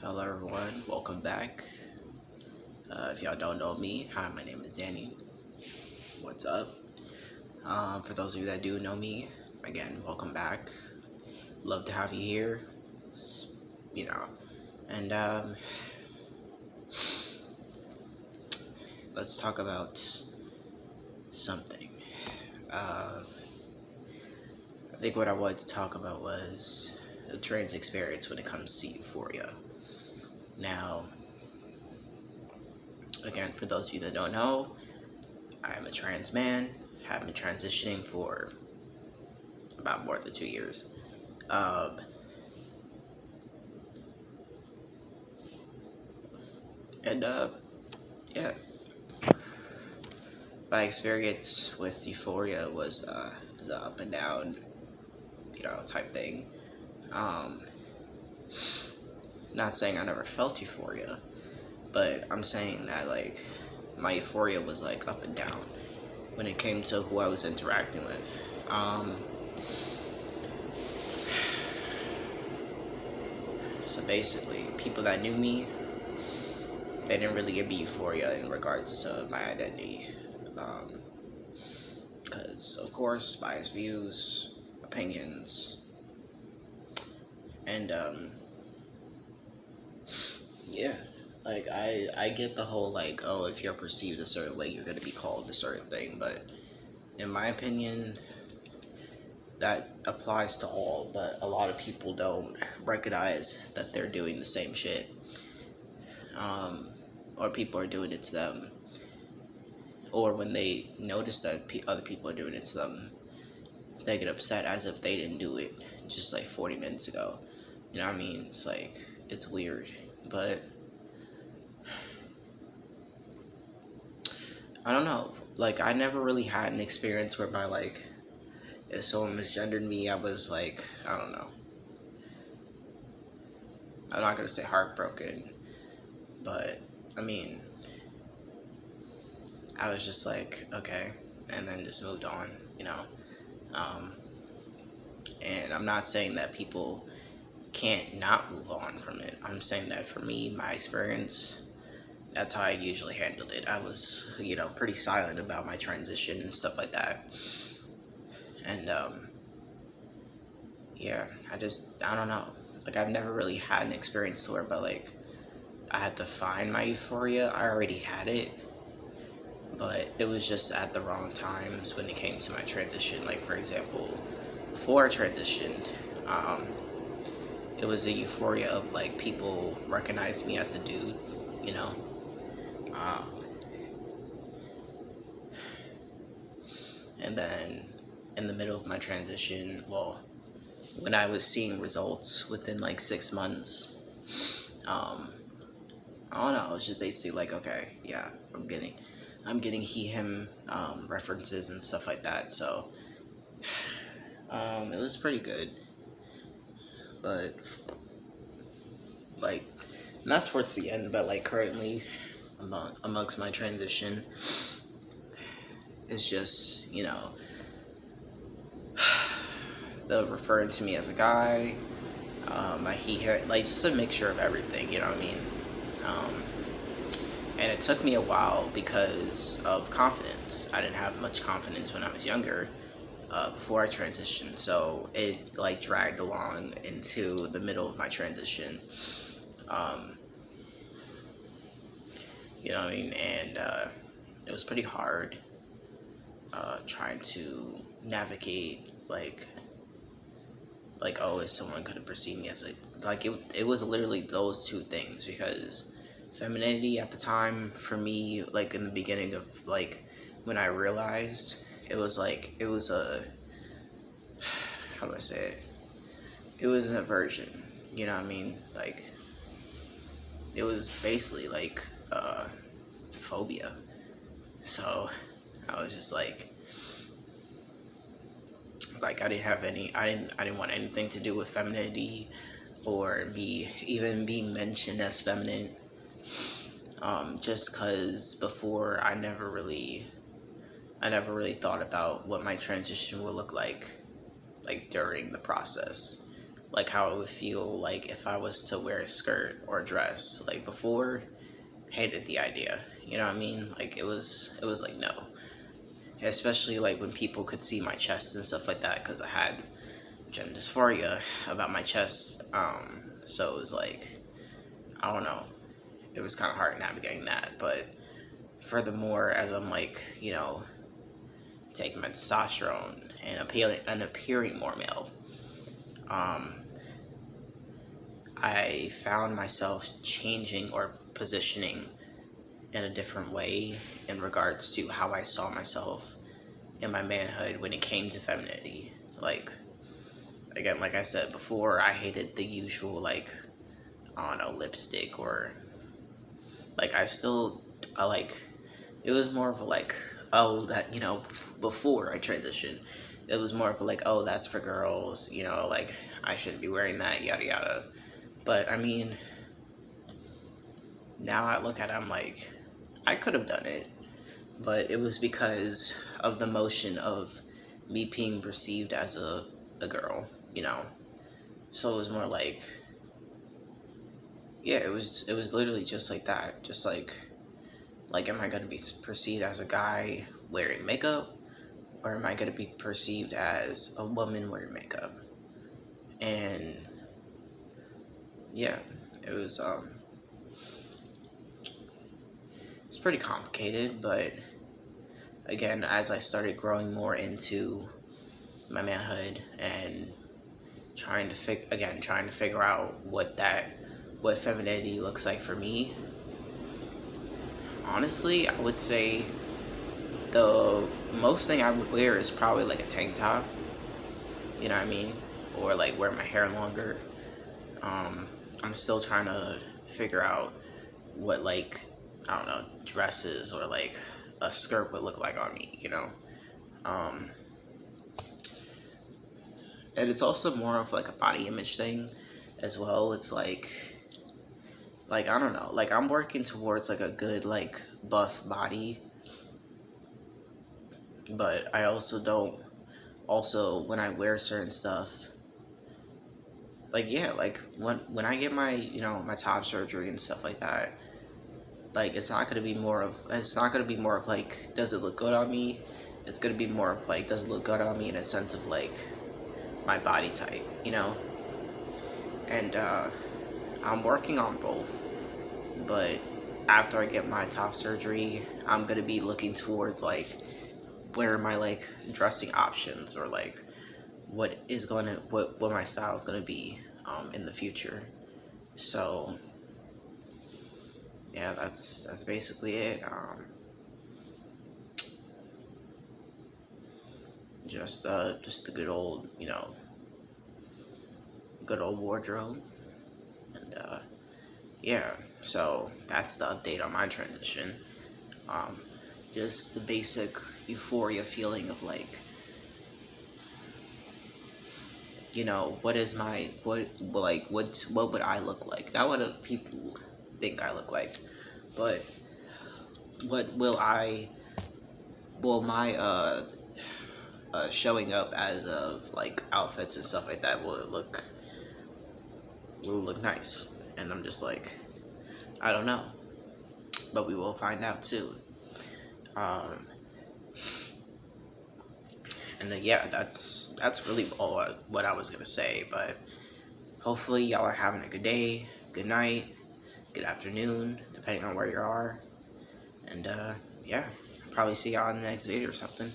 Hello, everyone. Welcome back. If y'all don't know me, hi, my name is Danny. What's up? For those of you that do know me, again, welcome back. Love to have you here. You know, and let's talk about something. I think what I wanted to talk about was the trans experience when it comes to euphoria. Now, again, for those of you that don't know, I'm a trans man. Have been transitioning for about more than 2 years. And yeah, my experience with euphoria was an up and down, type thing. Um, Not saying I never felt euphoria, but I'm saying that like my euphoria was like up and down when it came to who I was interacting with. So basically, people that knew me, they didn't really give me euphoria in regards to my identity. Because, of course, biased views, opinions, and, yeah. Like, I get the whole, like, oh, if you're perceived a certain way, you're going to be called a certain thing. But, in my opinion, that applies to all, but a lot of people don't recognize that they're doing the same shit. Or people are doing it to them. Or when they notice that other people are doing it to them, they get upset as if they didn't do it just like 40 minutes ago. You know what I mean? It's like, it's weird. But, I don't know. Like, I never really had an experience whereby, like, if someone misgendered me, I was like, I don't know. I'm not gonna say heartbroken, but, I mean, I was just like, okay, and then just moved on, you know? And I'm not saying that people can't not move on from it. I'm saying that for me, my experience, that's how I usually handled it. I was, pretty silent about my transition and stuff like that. And, yeah, I don't know. Like, I've never really had an experience where, but, like, I had to find my euphoria. I already had it, but it was just at the wrong times when it came to my transition. Like, for example, before I transitioned, it was a euphoria of, like, people recognized me as a dude, you know? And then in the middle of my transition, well, when I was seeing results within like 6 months, I don't know, it was just basically like, okay, yeah, I'm getting he him references and stuff like that. So it was pretty good, but like not towards the end, but like currently amongst my transition, it's just the referring to me as a guy, my he like just a mixture of everything. You know what I mean? And it took me a while because of confidence. I didn't have much confidence when I was younger, before I transitioned, so it like dragged along into the middle of my transition. Um, you know what I mean? And it was pretty hard trying to navigate like oh, if someone could have perceived me as it was literally those two things, because femininity at the time for me, like in the beginning of like when I realized, it was a, how do I say it, it was an aversion, you know what I mean, like it was basically like phobia. So I was just like I didn't want anything to do with femininity or me even being mentioned as feminine, just because before I never really thought about what my transition would look like during the process. like how it would feel like if I was to wear a skirt or a dress. Like before, hated the idea. You know what I mean? Like it was like no. Especially like when people could see my chest and stuff like that, because I had gender dysphoria about my chest. So it was like, I don't know. It was kind of hard navigating that. But furthermore, as I'm like, taking my testosterone and appearing more male, um, I found myself changing or positioning in a different way in regards to how I saw myself in my manhood when it came to femininity. Like, again, like I said before, I hated the usual, like, I don't know, lipstick or, like, I like, it was more of a, like, oh, that, before I transitioned, it was more of a, like, oh, that's for girls, like, I shouldn't be wearing that, yada, yada. But, I mean, now I look at it, I'm like, I could have done it, but it was because of the motion of me being perceived as a girl, So it was more like, yeah, it was literally just like that, just like am I gonna be perceived as a guy wearing makeup, or am I gonna be perceived as a woman wearing makeup? And yeah, it was it's pretty complicated, but again, as I started growing more into my manhood and trying to figure out what femininity looks like for me. Honestly, I would say the most thing I would wear is probably like a tank top. You know what I mean? Or like wear my hair longer. I'm still trying to figure out what, like, I don't know, dresses or like a skirt would look like on me. Um, and it's also more of like a body image thing as well. It's like I don't know, like I'm working towards like a good like buff body, but I also don't also when I wear certain stuff, like yeah, like when I get my my top surgery and stuff like that, like it's not gonna be more of like, does it look good on me? It's gonna be more of like, does it look good on me in a sense of like my body type. And I'm working on both, but after I get my top surgery, I'm gonna be looking towards like where are my like dressing options, or like what my style is gonna be in the future. So yeah, that's basically it. Just the good old wardrobe, and yeah. So that's the update on my transition. Um, just the basic euphoria feeling of like, what is my what would I look like? Not what do people think I look like, but what will my showing up as of like outfits and stuff like that, will it look nice? And I'm just like, I don't know, but we will find out soon. Um, and yeah, that's really all what I was gonna say. But hopefully y'all are having a good day, good night, good afternoon, depending on where you are. And yeah, probably see y'all in the next video or something.